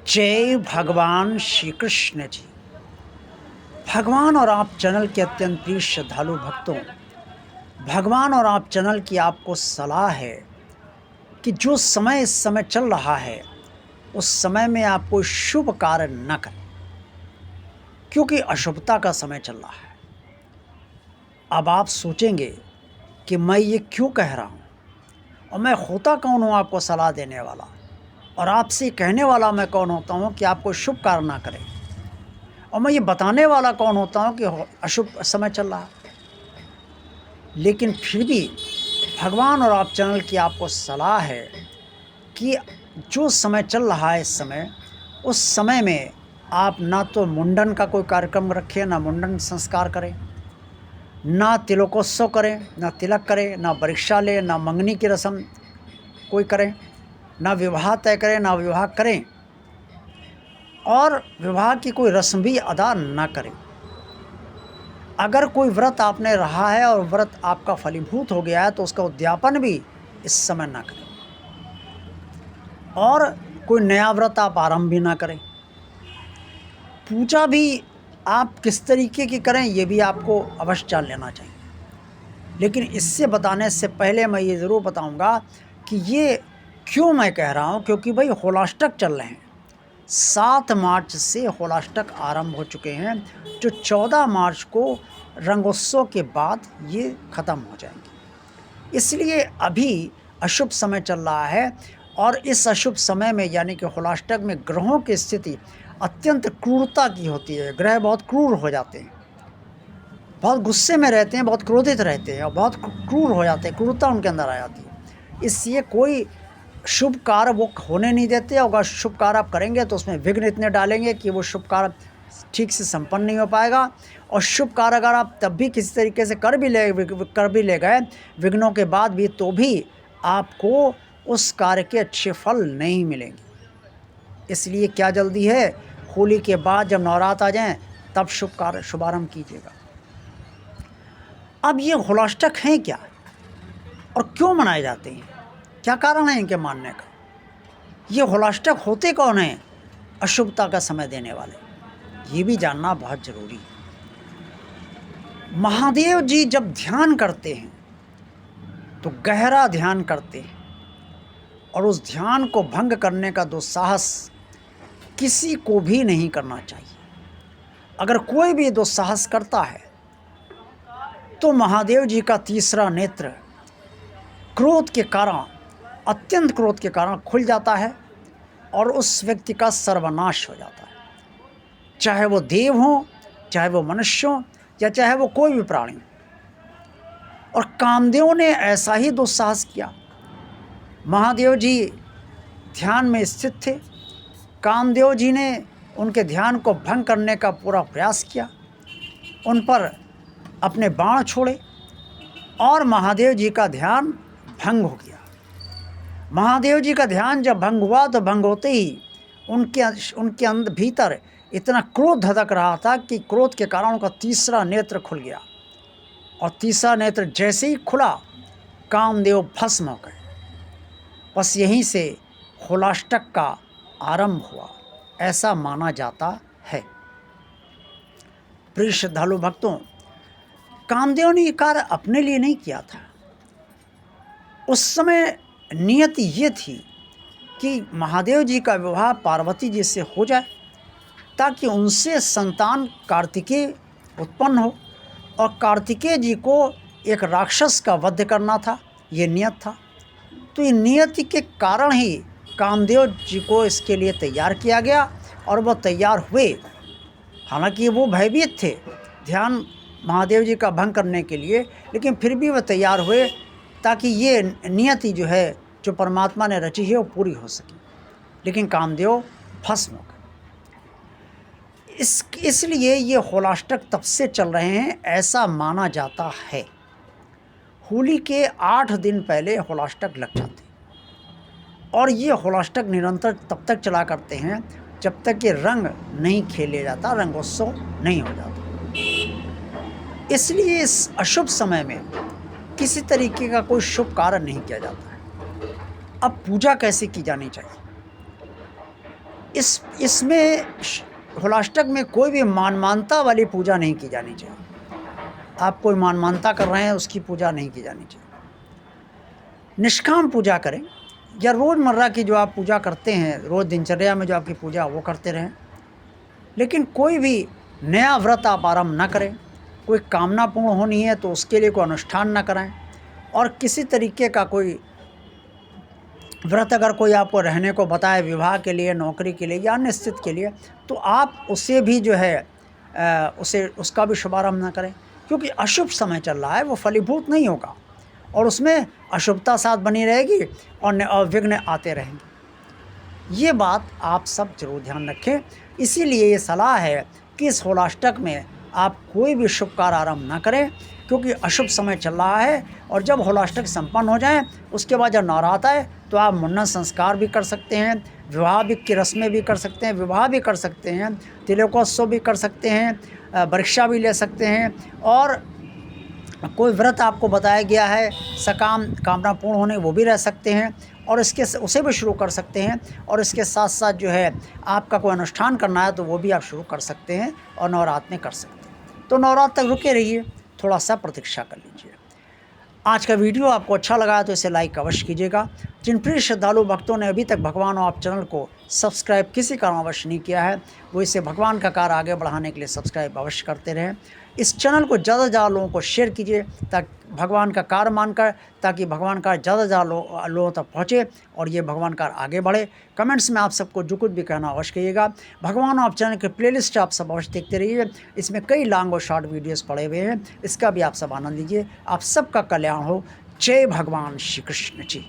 जय भगवान श्री कृष्ण जी। भगवान और आप चैनल के अत्यंत प्रिय श्रद्धालु भक्तों, भगवान और आप चैनल की आपको सलाह है कि जो समय इस समय चल रहा है उस समय में आप कोई शुभ कार्य न करें, क्योंकि अशुभता का समय चल रहा है। अब आप सोचेंगे कि मैं ये क्यों कह रहा हूँ और मैं होता कौन हूँ आपको सलाह देने वाला, और आपसे कहने वाला मैं कौन होता हूँ कि आप कोई शुभ कार्य ना करें, और मैं ये बताने वाला कौन होता हूँ कि अशुभ समय चल रहा है। लेकिन फिर भी भगवान और आप चैनल की आपको सलाह है कि जो समय चल रहा है इस समय, उस समय में आप ना तो मुंडन का कोई कार्यक्रम रखें, ना मुंडन संस्कार करें, ना तिलकोत्सव करें, ना तिलक करें, ना परीक्षा लें, ना मंगनी की रस्म कोई करें, ना विवाह तय करें, ना विवाह करें, और विवाह की कोई रस्म भी अदा ना करें। अगर कोई व्रत आपने रहा है और व्रत आपका फलीभूत हो गया है तो उसका उद्यापन भी इस समय ना करें, और कोई नया व्रत आप आरंभ भी ना करें। पूजा भी आप किस तरीके की करें ये भी आपको अवश्य जान लेना चाहिए। लेकिन इससे बताने से पहले मैं ये ज़रूर बताऊंगा कि ये क्यों मैं कह रहा हूँ, क्योंकि भाई होलाष्टक चल रहे हैं। 7 मार्च से होलाष्टक आरंभ हो चुके हैं, जो 14 मार्च को रंगोत्सव के बाद ये ख़त्म हो जाएंगे। इसलिए अभी अशुभ समय चल रहा है, और इस अशुभ समय में यानी कि होलाष्टक में ग्रहों की स्थिति अत्यंत क्रूरता की होती है। ग्रह बहुत क्रूर हो जाते हैं, बहुत गुस्से में रहते हैं, बहुत क्रोधित रहते हैं और बहुत क्रूर हो जाते हैं, क्रूरता उनके अंदर आ जाती है। इसलिए कोई शुभ कार्य वो होने नहीं देते, और अगर शुभ कार्य आप करेंगे तो उसमें विघ्न इतने डालेंगे कि वो शुभ कार्य ठीक से संपन्न नहीं हो पाएगा। और शुभ कार्य अगर आप तब भी किसी तरीके से कर भी ले गए विघ्नों के बाद भी, तो भी आपको उस कार्य के अच्छे फल नहीं मिलेंगे। इसलिए क्या जल्दी है, होली के बाद जब नवरात्र आ जाएं तब शुभ कार्य शुभारंभ कीजिएगा। अब ये होलाष्टक हैं क्या और क्यों मनाए जाते हैं, क्या कारण है इनके मानने का? ये होलाष्टक होते कौन हैं अशुभता का समय देने वाले, ये भी जानना बहुत जरूरी है। महादेव जी जब ध्यान करते हैं तो गहरा ध्यान करते हैं, और उस ध्यान को भंग करने का दुस्साहस किसी को भी नहीं करना चाहिए। अगर कोई भी दुस्साहस करता है तो महादेव जी का तीसरा नेत्र क्रोध के कारण, अत्यंत क्रोध के कारण खुल जाता है, और उस व्यक्ति का सर्वनाश हो जाता है। चाहे वो देव हो, चाहे वो मनुष्य हो, या चाहे वो कोई भी प्राणी हो। और कामदेव ने ऐसा ही दुस्साहस किया। महादेव जी ध्यान में स्थित थे, कामदेव जी ने उनके ध्यान को भंग करने का पूरा प्रयास किया, उन पर अपने बाण छोड़े, और महादेव जी का ध्यान भंग हो गया। महादेव जी का ध्यान जब भंग हुआ तो भंग होते ही उनके अंदर भीतर इतना क्रोध धधक रहा था कि क्रोध के कारण उनका तीसरा नेत्र खुल गया, और तीसरा नेत्र जैसे ही खुला कामदेव भस्म हो गए। बस यहीं से होलाष्टक का आरंभ हुआ, ऐसा माना जाता है। प्रिय श्रद्धालु भक्तों, कामदेव ने ये कार्य अपने लिए नहीं किया था। उस समय नियति ये थी कि महादेव जी का विवाह पार्वती जी से हो जाए, ताकि उनसे संतान कार्तिकेय उत्पन्न हो, और कार्तिकेय जी को एक राक्षस का वध करना था, ये नियत था। तो ये नियति के कारण ही कामदेव जी को इसके लिए तैयार किया गया, और वह तैयार हुए। हालांकि वो भयभीत थे ध्यान महादेव जी का भंग करने के लिए, लेकिन फिर भी वह तैयार हुए ताकि ये नियति जो है, जो परमात्मा ने रची है, वो पूरी हो सके। लेकिन कामदेव भस्म हो गए। इसलिए ये होलाष्टक तब से चल रहे हैं, ऐसा माना जाता है। होली के 8 दिन पहले होलाष्टक लग जाते हैं, और ये होलाष्टक निरंतर तब तक चला करते हैं जब तक ये रंग नहीं खेले जाता, रंगोत्सव नहीं हो जाता। इसलिए इस अशुभ समय में किसी तरीके का कोई शुभ कार्य नहीं किया जाता है। अब पूजा कैसे की जानी चाहिए, इसमें होलाष्टक में कोई भी मानता वाली पूजा नहीं की जानी चाहिए। आप कोई मानता कर रहे हैं उसकी पूजा नहीं की जानी चाहिए। निष्काम पूजा करें, या रोज़मर्रा की जो आप पूजा करते हैं, रोज़ दिनचर्या में जो आपकी पूजा वो करते रहें, लेकिन कोई भी नया व्रत आप आरंभ न करें। कोई कामना पूर्ण होनी है तो उसके लिए कोई अनुष्ठान न कराएं, और किसी तरीके का कोई व्रत अगर कोई आपको रहने को बताए विवाह के लिए, नौकरी के लिए या अन्य स्थिति के लिए, तो आप उसे भी जो है उसका भी शुभारंभ न करें, क्योंकि अशुभ समय चल रहा है, वो फलीभूत नहीं होगा और उसमें अशुभता साथ बनी रहेगी और विघ्न आते रहेंगे। ये बात आप सब जरूर ध्यान रखें। इसीलिए ये सलाह है कि इस होलाष्टक में आप कोई भी शुभ कार्य आरंभ न करें, क्योंकि अशुभ समय चल रहा है। और जब होलाष्टक संपन्न हो जाए उसके बाद जब नवरात्र आए तो आप मुंडन संस्कार भी कर सकते हैं, विवाह भी की रस्में भी कर सकते हैं, विवाह भी कर सकते हैं, तिलकोत्सव भी कर सकते हैं, परीक्षा भी ले सकते हैं, और कोई व्रत आपको बताया गया है सकाम कामना पूर्ण होने, वो भी रह सकते हैं और उसे भी शुरू कर सकते हैं। और इसके साथ साथ जो है आपका कोई अनुष्ठान करना है तो वो भी आप शुरू कर सकते हैं और नवरात्र में कर सकते हैं। तो नवरात्र तक रुके रहिए, थोड़ा सा प्रतीक्षा कर लीजिए। आज का वीडियो आपको अच्छा लगा तो इसे लाइक अवश्य कीजिएगा। जिन प्रिय श्रद्धालु भक्तों ने अभी तक भगवान और आप चैनल को सब्सक्राइब किसी कारण अवश्य नहीं किया है, वो इसे भगवान का कार्य आगे बढ़ाने के लिए सब्सक्राइब अवश्य करते रहें। इस चैनल को ज़्यादा से ज़्यादा लोगों को शेयर कीजिए, ताकि भगवान का कार्य मानकर, ताकि भगवान का ज़्यादा से ज़्यादा लोगों तक पहुँचे और ये भगवान का आगे बढ़े। कमेंट्स में आप सबको जो कुछ भी कहना अवश्य कहिएगा। भगवान आप चैनल के प्लेलिस्ट आप सब अवश्य देखते रहिए, इसमें कई लॉन्ग और शॉर्ट वीडियोस पड़े हुए हैं, इसका भी आप सब आनंद लीजिए। आप सबका कल्याण हो। जय भगवान श्री कृष्ण जी।